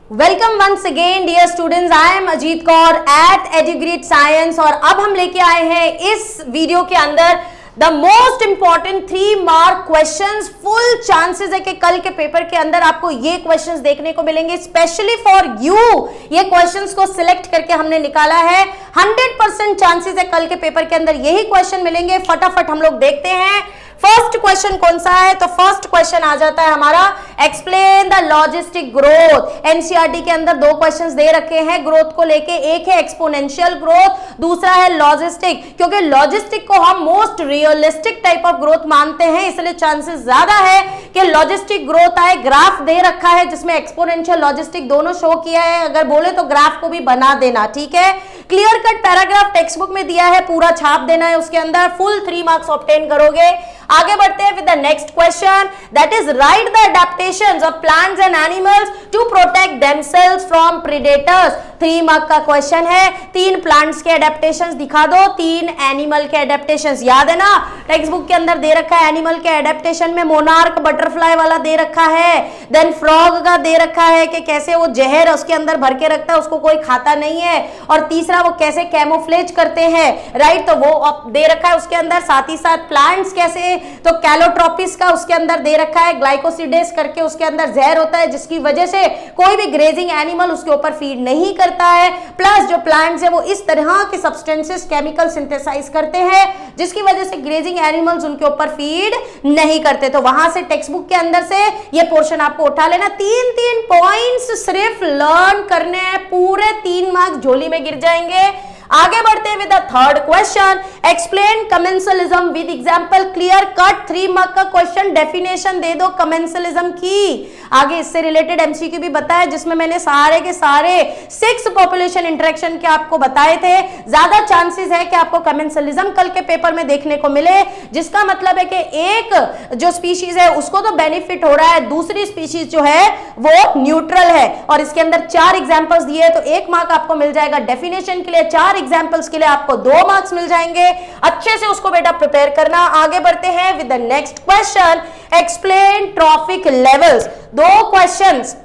Welcome once again dear students, I am Ajit Kaur at Edugrade Science. और अब हम लेके आए हैं इस वीडियो के अंदर the most important 3 mark questions. Full chances है कि कल के पेपर के अंदर आपको ये क्वेश्चंस देखने को मिलेंगे, स्पेशली फॉर यू। ये क्वेश्चंस को सिलेक्ट करके हमने निकाला है। 100% चांसेस है कल के पेपर के अंदर यही क्वेश्चन मिलेंगे। फटाफट हम लोग देखते हैं फर्स्ट क्वेश्चन कौन सा है। तो फर्स्ट क्वेश्चन आ जाता है हमारा, explain the logistic growth. NCERT के अंदर 2 क्वेश्चंस दे रखे हैं ग्रोथ को लेके, एक है एक्सपोनेंशियल ग्रोथ, दूसरा है लॉजिस्टिक। क्योंकि लॉजिस्टिक को हम most realistic type of growth मानते हैं, इसलिए चांसेस ज्यादा है कि लॉजिस्टिक ग्रोथ आए। ग्राफ दे रखा है जिसमें एक्सपोनेंशियल लॉजिस्टिक दोनों शो किया है। अगर बोले तो ग्राफ को भी बना देना, ठीक है। Clear cut paragraph text book में दिया है, पूरा छाप देना है उसके अंदर, फुल 3 मार्क्स ऑब्टेन करोगे। आगे बढ़ते हैं with the next question, that is right the adaptations of plants and animals to protect themselves from predators. 3 mark का क्वेश्चन है। 3 प्लांट्स के अडैप्टेशंस दिखा दो, 3 एनिमल के अडैप्टेशंस। याद है ना, टेक्स्ट बुक के अंदर दे रखा है एनिमल के अडैप्टेशन में मोनार्क बटरफ्लाई वाला दे रखा है, देन फ्रॉग का दे रखा है कि कैसे वो जहर उसके अंदर भर के रखता है, उसको कोई खाता नहीं है, और तीसरा वो कैसे कैमोफ्लेज करते हैं, राइट, तो वो दे रखा है उसके अंदर। साथ ही साथ प्लांट्स कैसे, तो कैलोट्रोपिस का उसके अंदर दे रखा है, ग्लाइकोसिडेस करके उसके अंदर जहर होता है जिसकी वजह से कोई भी ग्रेजिंग एनिमल उसके ऊपर फीड नहीं करता है। प्लस जो प्लांट्स है वो इस तरह के सब्सटेंसेस केमिकल सिंथेसाइज करते हैं जिसकी वजह से ग्रेजिंग एनिमल्स उनके ऊपर फीड नहीं करते। तो वहां से टेक्स्ट बुक के अंदर से ये पोर्शन आपको उठा लेना। 3 पॉइंट्स सिर्फ लर्न करने हैं, पूरे 3 मार्क्स झोली में गिर जाएंगे। आगे बढ़ते हैं with the third question, explain commensalism with example. Clear cut 3 mark का क्वेश्चन, डेफिनेशन दे दो कमेंसलिज्म की। आगे इससे रिलेटेड एमसीक्यू भी बताया जिसमें मैंने सारे के सारे 6 पॉपुलेशन इंटरेक्शन के आपको बताए थे। ज्यादा चांसेस है कि आपको कमेंसलिज्म कल के पेपर में देखने को मिले, जिसका मतलब है कि एक जो स्पीशीज है उसको तो बेनिफिट हो रहा है, दूसरी स्पीशीज जो है वो न्यूट्रल है। और इसके अंदर 4 एग्जांपल्स दिए, तो 1 मार्क आपको मिल जाएगा डेफिनेशन के लिए, 4 एग्जांपल्स के लिए आपको 2 मार्क्स मिल जाएंगे। अच्छे से उसको बेटा प्रिपेयर करना। आगे बढ़ते हैं with the next question, explain trophic levels. 2 questions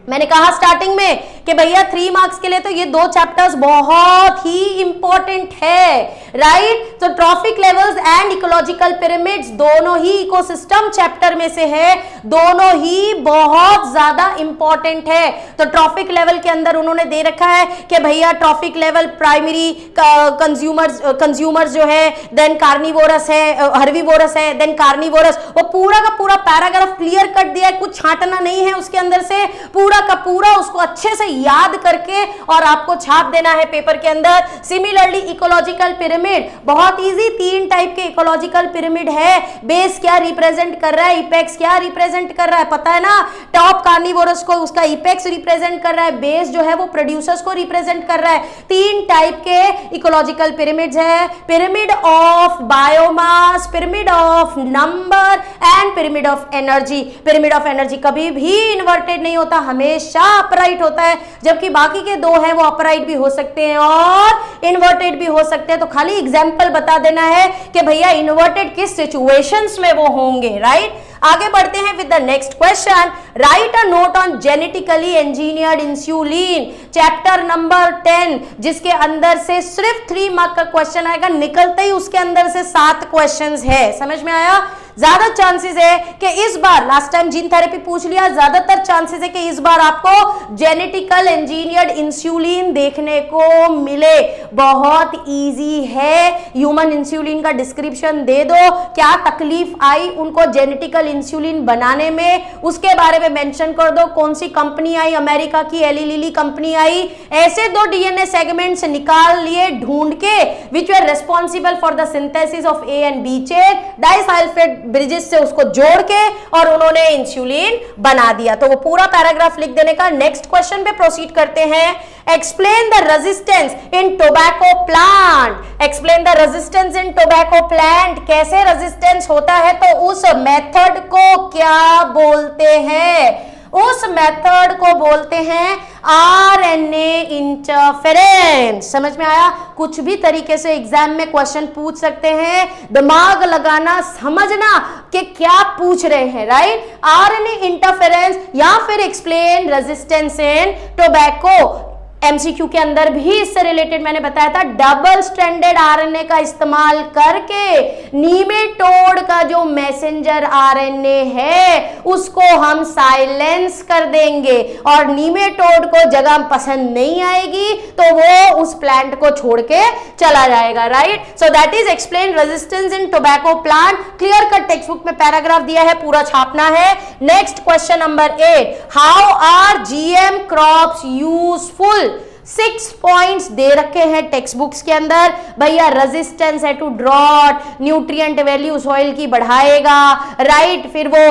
मैंने कहा स्टार्टिंग में कि भैया 3 मार्क्स के लिए तो ये 2 चैप्टर्स बहुत ही इंपॉर्टेंट है, राइट। तो trophic levels and ecological pyramids दोनों ही इकोसिस्टम चैप्टर में से है, दोनों ही बहुत ज्यादा इंपॉर्टेंट है। तो ट्रॉफिक लेवल के अंदर उन्होंने दे रखा है कि भैया ट्रॉफिक लेवल प्राइमरी कंज्यूमर्स जो है, देन कार्निवोरस है, हर्बीवोरस है, देन कार्निवोरस। वो पूरा का पूरा पैराग्राफ क्लियर कट दिया है, कुछ छांटना नहीं है उसके अंदर से, पूरा का पूरा उसको अच्छे से याद करके और आपको छाप देना है पेपर के अंदर। सिमिलरली इकोलॉजिकल पिरामिड बहुत इजी, 3 टाइप के इकोलॉजिकल पिरामिड है। बेस क्या रिप्रेजेंट कर रहा है, इपेक्स क्या रिप्रेजेंट कर रहा है, पता है ना। टॉप कार्निवोरस को उसका इपेक्स रिप्रेजेंट कर रहा है, बेस जो है वो प्रोड्यूसर्स को रिप्रेजेंट कर रहा है। 3 टाइप के इकोलॉजिकल पिरामिड्स है, pyramid of biomass, pyramid of number and pyramid of energy. Pyramid of energy कभी भी इन्वर्टेड नहीं होता, हमेशा अपराइट होता है, जबकि बाकी के 2 हैं वो अपराइट भी हो सकते हैं और इन्वर्टेड भी हो सकते हैं। तो खाली एग्जांपल बता देना है कि भैया इन्वर्टेड किस सिचुएशंस में वो होंगे, राइट। आगे बढ़ते हैं with the next question, write a note on genetically engineered insulin, chapter number 10, जिसके अंदर से सिर्फ 3 मार्क का क्वेश्चन आएगा। निकलते ही उसके अंदर से 7 क्वेश्चंस है, समझ में आया। ज्यादा चांसेस है कि इस बार, लास्ट टाइम जीन थेरेपी पूछ लिया, ज्यादातर चांसेस है कि इस बार आपको जेनेटिकल इंजीनियर्ड इंसुलिन देखने को मिले। बहुत इजी है, ह्यूमन इंसुलिन का डिस्क्रिप्शन दे दो, क्या तकलीफ आई उनको जेनेटिकल इंसुलिन बनाने में, उसके बारे में मेंशन कर दो। कौन सी कंपनी आई, अमेरिका की एली लिली कंपनी आई। ऐसे 2 डीएनए सेगमेंट्स निकाल लिए ढूंढ के, which were responsible for the synthesis of A and B chain disulphide bridges से उसको जोड़ के और उन्होंने इंसुलिन बना दिया। तो वो पूरा पैराग्राफ लिख देने का। नेक्स्ट क्वेश्चन पे प्रोसीड करते हैं, explain the resistance in tobacco plant. Explain the resistance in tobacco plant, कैसे रेजिस्टेंस होता है, तो उस मेथड को क्या बोलते हैं। उस मेथड को बोलते हैं आरएनए इंटरफेरेंस। समझ में आया? कुछ भी तरीके से एग्जाम में क्वेश्चन पूछ सकते हैं, दिमाग लगाना, समझना कि क्या पूछ रहे हैं, राइट? आरएनए इंटरफेरेंस या फिर explain resistance in tobacco. MCQ के अंदर भी इससे रिलेटेड मैंने बताया था, डबल स्ट्रैंडेड आरएनए का इस्तेमाल करके नीमेटोड का जो मैसेंजर आरएनए है उसको हम साइलेंस कर देंगे और नीमेटोड को जगह पसंद नहीं आएगी तो वो उस प्लांट को छोड़ के चला जाएगा, right? So that is explain resistance in tobacco plant. Clear cut text book में पैराग्राफ दिया है, पूरा छापना है। Next question number 8, how are GM crops useful? 6 points दे रखे हैं टेक्स्ट बुक्स के अंदर। भैया रेजिस्टेंस है to drought, nutrient value soil की बढ़ाएगा, राइट? फिर वो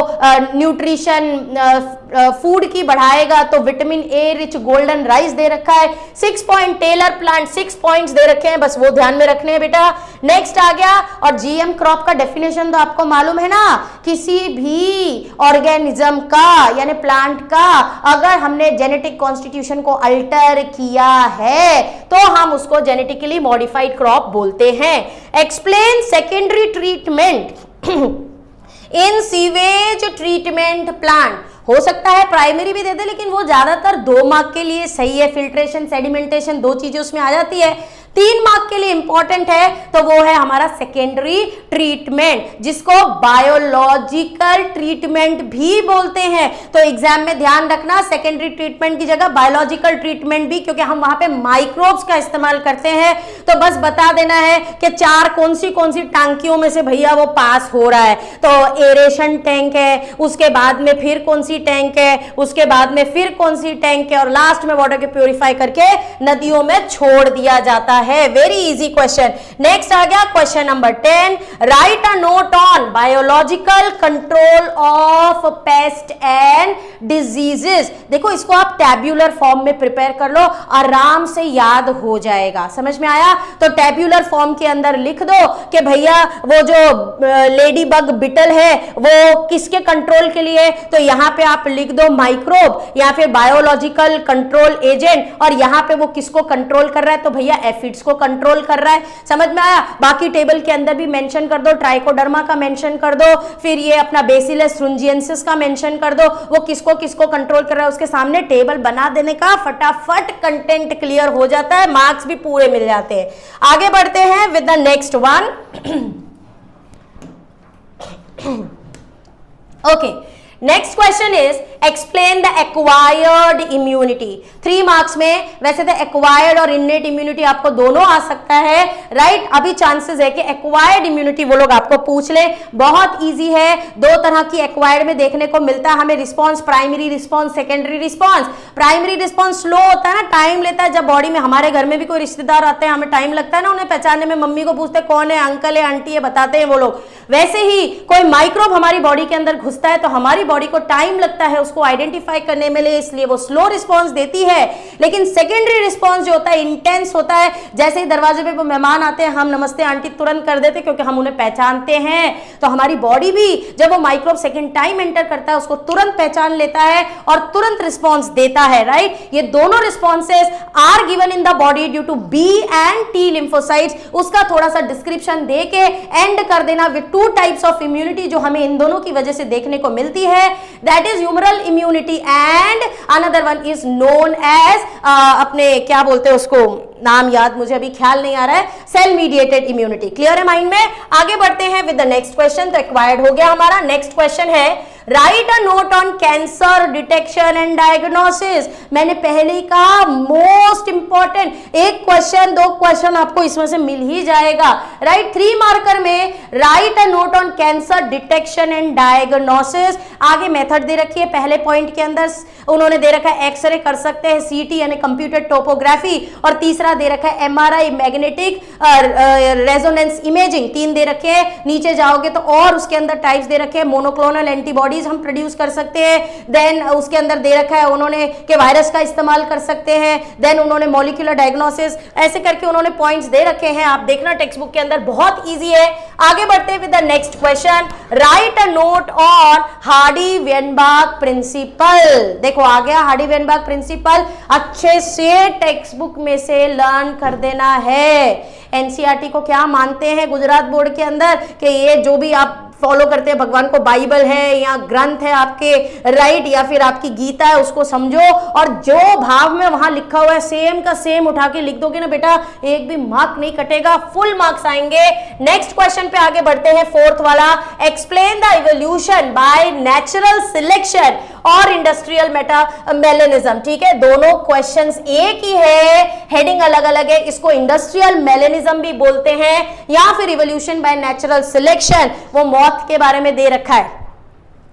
न्यूट्रिशन फूड की बढ़ाएगा, तो vitamin A rich golden rice दे रखा है। 6 पॉइंट टेलर प्लांट, 6 पॉइंट्स दे रखे हैं, बस वो ध्यान में रखने हैं बेटा। नेक्स्ट आ गया, और जीएम क्रॉप का डेफिनेशन तो आपको मालूम है ना, किसी भी ऑर्गेनिज्म का यानी प्लांट का अगर हमने जेनेटिक कॉन्स्टिट्यूशन को अल्टर किया है तो हम उसको जेनेटिकली मॉडिफाइड क्रॉप बोलते हैं। एक्सप्लेन सेकेंडरी ट्रीटमेंट इन सीवेज ट्रीटमेंट प्लांट। हो सकता है प्राइमरी भी दे दे, लेकिन वो ज्यादातर 2 मार्क के लिए सही है। फिल्ट्रेशन, सेडिमेंटेशन, 2 चीजें उसमें आ जाती है। 3 मार्क के लिए इंपॉर्टेंट है तो वो है हमारा सेकेंडरी ट्रीटमेंट, जिसको बायोलॉजिकल ट्रीटमेंट भी बोलते हैं। तो एग्जाम में ध्यान रखना, सेकेंडरी ट्रीटमेंट की जगह बायोलॉजिकल ट्रीटमेंट भी, क्योंकि हम वहां पे माइक्रोब्स का इस्तेमाल करते हैं। तो बस बता देना है कि 4 कौन सी टांकियों में से भैया वो पास हो रहा है। तो एरेशन टैंक है, उसके बाद में फिर कौन सी टैंक है, उसके बाद में फिर कौन सी टैंक है, और लास्ट में वाटर के प्योरीफाई करके नदियों में छोड़ दिया जाता है। Very easy question. नेक्स्ट आ गया question number 10, right a note on biological control of paste and diseases. देखो इसको आप टैब्यूलर फॉर्म में प्रिपेयर कर लो, आराम से याद हो जाएगा। समझ में आया? तो टैब्यूलर फॉर्म के अंदर लिख दो कि भैया वो जो लेडी बग बिटल है वो किसके कंट्रोल के लिए, तो यहां पे आप लिख दो माइक्रोब या फिर बायोलॉजिकल कंट्रोल एजेंट, और यहां पे वो किसको कंट्रोल कर रहा है, तो भैया एफिड्स को कंट्रोल कर रहा है। समझ में आया? बाकी टेबल के अंदर भी मेंशन कर दो, ट्राइकोडर्मा का मेंशन कर दो, फिर ये अपना बेसिलस थ्रुंजिएंसिस का मेंशन कर दो, वो किसको किसको कंट्रोल कर रहा है उसके सामने टेबल बना देने का, फटाफट कंटेंट क्लियर हो जाता है, मार्क्स भी पूरे मिल जाते हैं। आगे बढ़ते हैं with the next one. Okay, next question is explain the acquired immunity. 3 marks में वैसे तो एक्वायर्ड और इननेट इम्यूनिटी आपको दोनों आ सकता है, राइट? अभी चांसेस है कि एक्वायर्ड इम्यूनिटी वो लोग आपको पूछ ले। बहुत इजी है, 2 तरह की एक्वायर्ड में देखने को मिलता है हमें response, primary response, secondary response. Primary response slow होता है ना, टाइम लेता है। जब बॉडी में हमारे घर में भी कोई रिश्तेदार आते हैं, हमें टाइम लगता है ना उन्हें पहचानने में, मम्मी को पूछते कौन है, अंकल है, आंटी है, बताते हैं वो लोग। वैसे ही कोई माइक्रोब हमारी बॉडी के अंदर घुसता है तो हमारी बॉडी को टाइम लगता है उसको आइडेंटिफाई करने में, इसलिए वो स्लो रिस्पांस देती है। लेकिन सेकेंडरी रिस्पांस जो होता है इंटेंस होता है। जैसे ही दरवाजे पे मेहमान आते हैं हम नमस्ते आंटी तुरंत कर देते क्योंकि हम उन्हें पहचानते हैं। तो हमारी बॉडी भी जब वो माइक्रोब सेकेंड टाइम एंटर करता है उसको तुरंत पहचान लेता है और तुरंत रिस्पॉन्स देता है, राइट? ये दोनों responses are given in the body due to B and T lymphocytes. उसका थोड़ा सा डिस्क्रिप्शन दे के एंड कर देना विद 2 टाइप्स ऑफ इम्यूनिटी जो हमें इन दोनों की वजह से देखने को मिलती है। That is humoral immunity and another one is known as अपने क्या बोलते हैं उसको, नाम याद मुझे अभी ख्याल नहीं आ रहा है, सेल मीडिएटेड इम्यूनिटी। क्लियर है माइंड में? आगे बढ़ते हैं विद द नेक्स्ट क्वेश्चन। तो एक्वायर्ड हो गया हमारा। नेक्स्ट क्वेश्चन है right a note on cancer detection and diagnosis. मैंने पहले ही कहा मोस्ट इंपॉर्टेंट, 1 क्वेश्चन 2 क्वेश्चन आपको इसमें से मिल ही जाएगा, राइट? 3 मार्कर में right a note on cancer detection and diagnosis. आगे मेथड दे रखी है, पहले पॉइंट के अंदर उन्होंने दे रखा है एक्सरे कर सकते हैं, सीटी यानी कंप्यूटर टोपोग्राफी, और तीसरा दे रखा है एमआरआई मैग्नेटिक रेजोनेंस इमेजिंग। 3 दे रखे हैं। नीचे जाओगे तो और उसके अंदर टाइप्स दे रखे हैं, मोनोक्लोनल एंटीबॉडी एंटीबॉडीज हम प्रोड्यूस कर सकते हैं। देन उसके अंदर दे रखा है उन्होंने कि वायरस का इस्तेमाल कर सकते हैं। देन उन्होंने मॉलिक्यूलर डायग्नोसिस, ऐसे करके उन्होंने पॉइंट्स दे रखे हैं, आप देखना टेक्स्ट बुक के अंदर, बहुत ईजी है। आगे बढ़ते हैं with the next question, write a note on Hardy Weinberg principle. देखो आ गया हार्डी-वेनबर्ग प्रिंसिपल, अच्छे से टेक्स्ट बुक में से लर्न कर देना है। एनसीईआरटी को क्या मानते हैं गुजरात बोर्ड के अंदर कि ये जो भी आप फॉलो करते हैं भगवान को, बाइबल है या ग्रंथ है आपके, राइट, या फिर आपकी गीता है, उसको समझो और जो भाव में वहां लिखा हुआ है सेम का सेम उठा के लिख दोगे ना बेटा, एक भी मार्क नहीं कटेगा, फुल मार्क्स आएंगे। नेक्स्ट क्वेश्चन पे आगे बढ़ते हैं, फोर्थ वाला, explain the evolution by natural selection और इंडस्ट्रियल मेलेनिज्म। ठीक है, दोनों क्वेश्चंस एक ही है, हेडिंग अलग अलग है, इसको इंडस्ट्रियल मेलेनिज्म भी बोलते हैं या फिर इवोल्यूशन बाय नेचुरल सिलेक्शन, वो मौत के बारे में दे रखा है।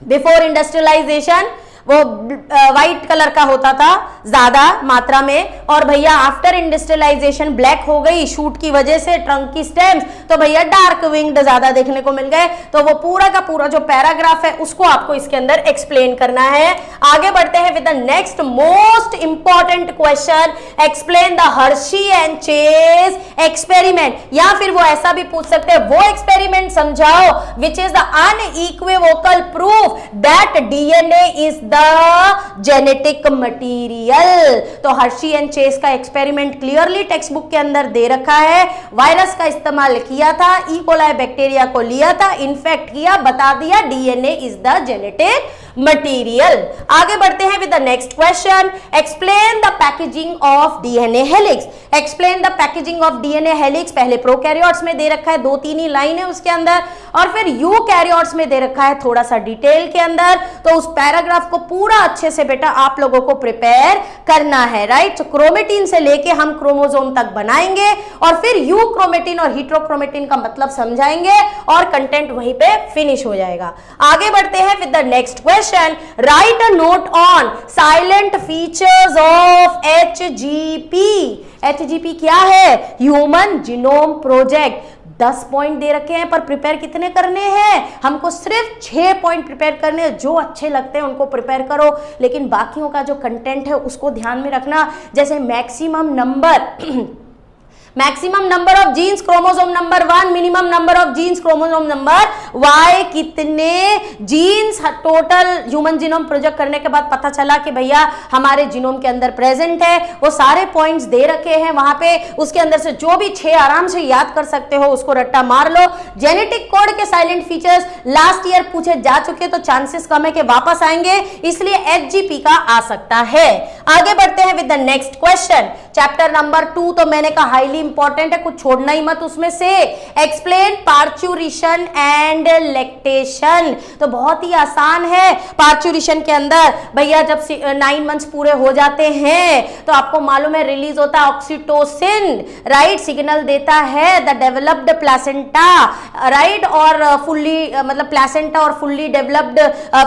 बिफोर इंडस्ट्रियलाइजेशन वो व्हाइट कलर का होता था ज्यादा मात्रा में, और भैया आफ्टर इंडस्ट्रियलाइजेशन ब्लैक हो गई शूट की वजह से, ट्रंक की स्टेम्स, तो भैया डार्क विंग्ड ज्यादा देखने को मिल गए। तो वो पूरा का पूरा जो पैराग्राफ है उसको आपको इसके अंदर एक्सप्लेन करना है। आगे बढ़ते हैं with the next most important question, explain the Hershey and chase experiment, या फिर वो ऐसा भी पूछ सकते हैं वो एक्सपेरिमेंट समझाओ which is the unequivocal proof that DNA is the genetic material. तो हर्शी एंड चेस का एक्सपेरिमेंट क्लियरली टेक्स्ट बुक के अंदर दे रखा है। वायरस का इस्तेमाल किया था, ई कोलाई बैक्टीरिया को लिया था, इन्फेक्ट किया, बता दिया DNA is the genetic material. आगे बढ़ते हैं with the next question, explain the packaging of DNA helix. Explain the packaging of DNA helix, पहले प्रोकैरियोट्स में दे रखा है, 2-3 ही लाइन है उसके अंदर, और फिर यूकैरियोट्स में दे रखा है थोड़ा सा डिटेल के अंदर। तो उस पैराग्राफ को पूरा अच्छे से बेटा आप लोगों को प्रिपेयर करना है, राइट। तो क्रोमेटिन से लेके हम क्रोमोसोम तक बनाएंगे और फिर यूक्रोमेटिन और हीट्रोक्रोमेटिन का मतलब समझाएंगे और कंटेंट वहीं पे फिनिश हो जाएगा। आगे बढ़ते हैं with the next question, write a note on salient features of HGP. HGP क्या है? Human genome project. 10 पॉइंट दे रखे हैं पर प्रिपेयर कितने करने हैं? हमको सिर्फ 6 पॉइंट प्रिपेयर करने हैं। जो अच्छे लगते हैं उनको प्रिपेयर करो, लेकिन बाकियों का जो कंटेंट है उसको ध्यान में रखना। जैसे maximum number of genes chromosome number 1, minimum number of genes chromosome number Y, कितने genes total human genome project करने के बाद पता चला कि भैया हमारे जीनोम के अंदर प्रेजेंट है, वो सारे पॉइंट्स दे रखे हैं वहां पे। उसके अंदर से जो भी 6 आराम से याद कर सकते हो उसको रट्टा मार लो। जेनेटिक कोड के साइलेंट फीचर्स लास्ट ईयर पूछे जा चुके, तो चांसेस कम है कि वापस आएंगे, इसलिए एचजीपी का आ सकता है। आगे बढ़ते हैं with the next question, chapter number 2 तो मैंने कहा हाईली इंपॉर्टेंट है, कुछ छोड़ना ही मत उसमें से। एक्सप्लेन पार्चुरिशन एंड लैक्टेशन, तो बहुत ही आसान है। पार्चुरिशन के अंदर भैया जब 9 मंथ्स पूरे हो जाते हैं तो आपको मालूम है रिलीज होता है ऑक्सीटोसिन, राइट, सिग्नल देता है द डेवलप्ड प्लेसेंटा, राइट, और फुल्ली मतलब प्लेसेंटा और फुल्ली डेवलप्ड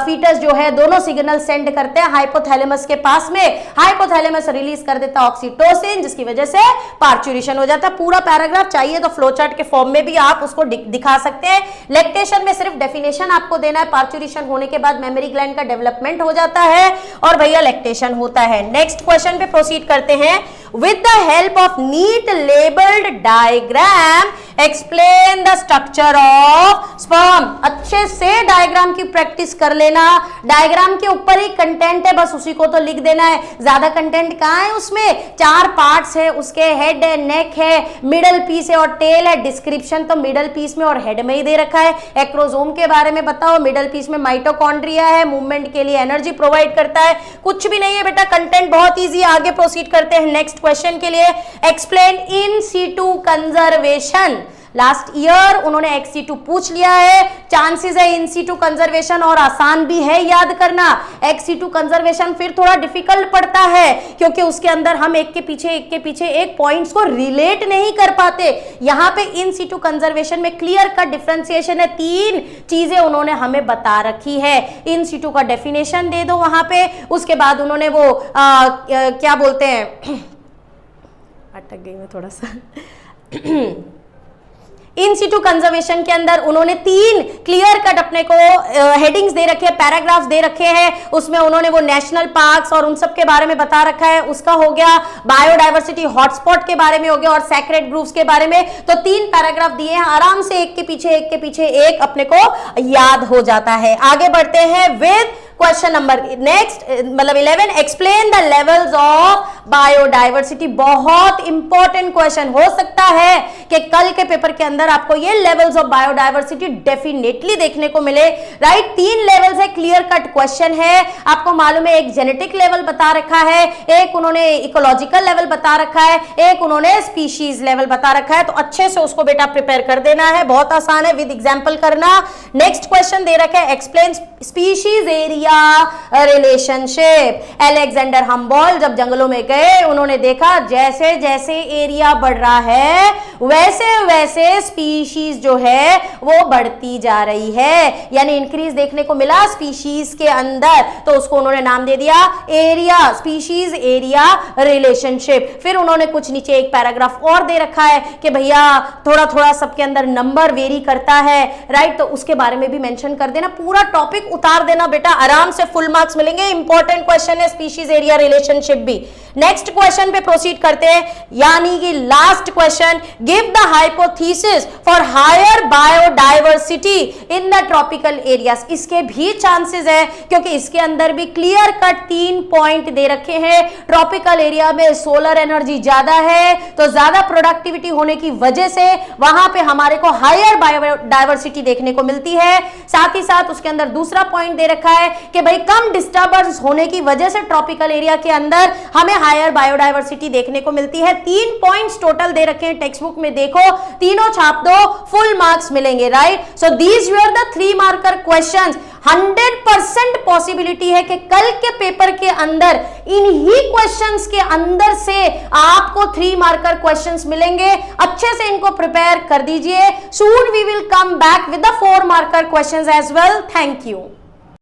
फीटस जो है दोनों सिग्नल सेंड करते हैं हाइपोथैलेमस के पास में। हाइपोथैलेमस रिलीज कर देता है ऑक्सीटोसिन, जिसकी वजह से पार्चुरेशन हो जाता है। पूरा पैराग्राफ चाहिए तो फ्लो चार्ट के फॉर्म में भी आप उसको दिखा सकते हैं। लैक्टेशन में सिर्फ डेफिनेशन आपको देना है, पार्चुरेशन होने के बाद मेमोरी ग्लैंड का डेवलपमेंट हो जाता है और भैया लैक्टेशन होता है। नेक्स्ट क्वेश्चन पे प्रोसीड करते हैं। With the help of neat labelled diagram explain the structure of sperm. अच्छे से डायग्राम की प्रैक्टिस कर लेना। डायग्राम के ऊपर ही कंटेंट है, बस उसी को तो लिख देना है। ज्यादा कंटेंट कहाँ है उसमें? 4 पार्ट्स है उसके, हेड है, नेक है, मिडल पीस है और टेल है। डिस्क्रिप्शन तो मिडल पीस में और हेड में ही दे रखा है। एक्रोसोम के बारे में बताओ, मिडल पीस में माइटोकॉन्ड्रिया है, मूवमेंट के लिए एनर्जी प्रोवाइड करता है। कुछ भी नहीं है बेटा, कंटेंट बहुत ईजी है। आगे प्रोसीड करते हैं नेक्स्ट क्वेश्चन के लिए। Explain in situ conservation. Last year उन्होंने एक्स-सी2 पूछ लिया है, चांसेस है इन-सी2 कंजर्वेशन, और आसान भी है याद करना। एक्स-सी2 कंजर्वेशन फिर थोड़ा डिफिकल्ट पड़ता है क्योंकि उसके अंदर हम एक के पीछे एक पॉइंट्स को रिलेट नहीं कर पाते। यहां पे इन-सी2 कंजर्वेशन में क्लियर कट डिफरेंशिएशन है। 3 चीजें उन्होंने हमें बता रखी है। इन-सी2 का डेफिनेशन दे दो वहां पे, उसके बाद उन्होंने वो क्या बोलते हैं, अटक गई मैं थोड़ा सा इन सिटू कंजर्वेशन के अंदर उन्होंने 3 क्लियर कट अपने को हेडिंग्स दे रखे हैं, पैराग्राफ्स दे रखे हैं, उसमें उन्होंने वो नेशनल पार्क्स और उन सब के बारे में बता रखा है, उसका हो गया, बायोडायवर्सिटी हॉटस्पॉट के बारे में हो गया और सैक्रेड ग्रुव्स के बारे में। तो 3 पैराग्राफ दिए हैं, आराम से एक के पीछे एक अपने को याद हो जाता है। आगे बढ़ते हैं विद क्वेश्चन नंबर नेक्स्ट मतलब 11, explain the levels of biodiversity. बहुत इंपॉर्टेंट क्वेश्चन हो सकता है कि कल के पेपर के अंदर आपको ये लेवल्स ऑफ बायोडायवर्सिटी डेफिनेटली देखने को मिले, राइट। 3 लेवल्स है, क्लियर कट क्वेश्चन है। आपको मालूम है एक जेनेटिक लेवल बता रखा है, एक उन्होंने इकोलॉजिकल लेवल बता रखा है, एक उन्होंने स्पीशीज लेवल बता रखा है। तो अच्छे से उसको बेटा प्रिपेयर कर देना है, बहुत आसान है, विद एग्जाम्पल करना। नेक्स्ट क्वेश्चन दे रखा है, explain species area relationship. Alexander Humboldt जब जंगलों में गए, उन्होंने देखा जैसे जैसे एरिया बढ़ रहा है वैसे वैसे स्पीशीज जो है वो बढ़ती जा रही है, यानी इंक्रीज देखने को मिला स्पीशीज के अंदर। तो उसको उन्होंने नाम दे दिया एरिया, स्पीशीज एरिया रिलेशनशिप। फिर उन्होंने कुछ नीचे एक पैराग्राफ और दे रखा है कि भैया थोड़ा थोड़ा सबके अंदर नंबर वेरी करता है, राइट। तो उसके बारे में भी मेंशन कर देना, पूरा टॉपिक उतार देना बेटा, आराम से फुल मार्क्स मिलेंगे। इंपॉर्टेंट क्वेश्चन है स्पीशीज एरिया रिलेशनशिप भी। नेक्स्ट क्वेश्चन पे प्रोसीड करते हैं, यानी कि last question, give the hypothesis for higher biodiversity in the tropical areas. इसके भी चांसेस है क्योंकि इसके अंदर भी क्लियर कट 3 पॉइंट दे रखे हैं। ट्रॉपिकल एरिया में सोलर एनर्जी ज्यादा है, तो ज्यादा प्रोडक्टिविटी होने की वजह से वहां पे हमारे को हायर बायोडायवर्सिटी देखने को मिलती है। साथ ही साथ उसके अंदर दूसरा पॉइंट दे रखा है कि भाई कम डिस्टर्बेंस होने की वजह से ट्रॉपिकल एरिया के अंदर हमें हायर बायोडायवर्सिटी देखने को मिलती है। 3 पॉइंट्स टोटल दे रखे हैं, टेक्स्ट बुक में देखो, तीनों छाप दो, फुल मार्क्स मिलेंगे, right. So these were the 3 marker questions. 100% possibility है कि कल के पेपर के अंदर इन्हीं क्वेश्चंस के अंदर से आपको 3 मार्कर क्वेश्चंस मिलेंगे। अच्छे से इनको प्रिपेयर कर दीजिए। Soon we will come back with the 4 marker questions as well. Thank you.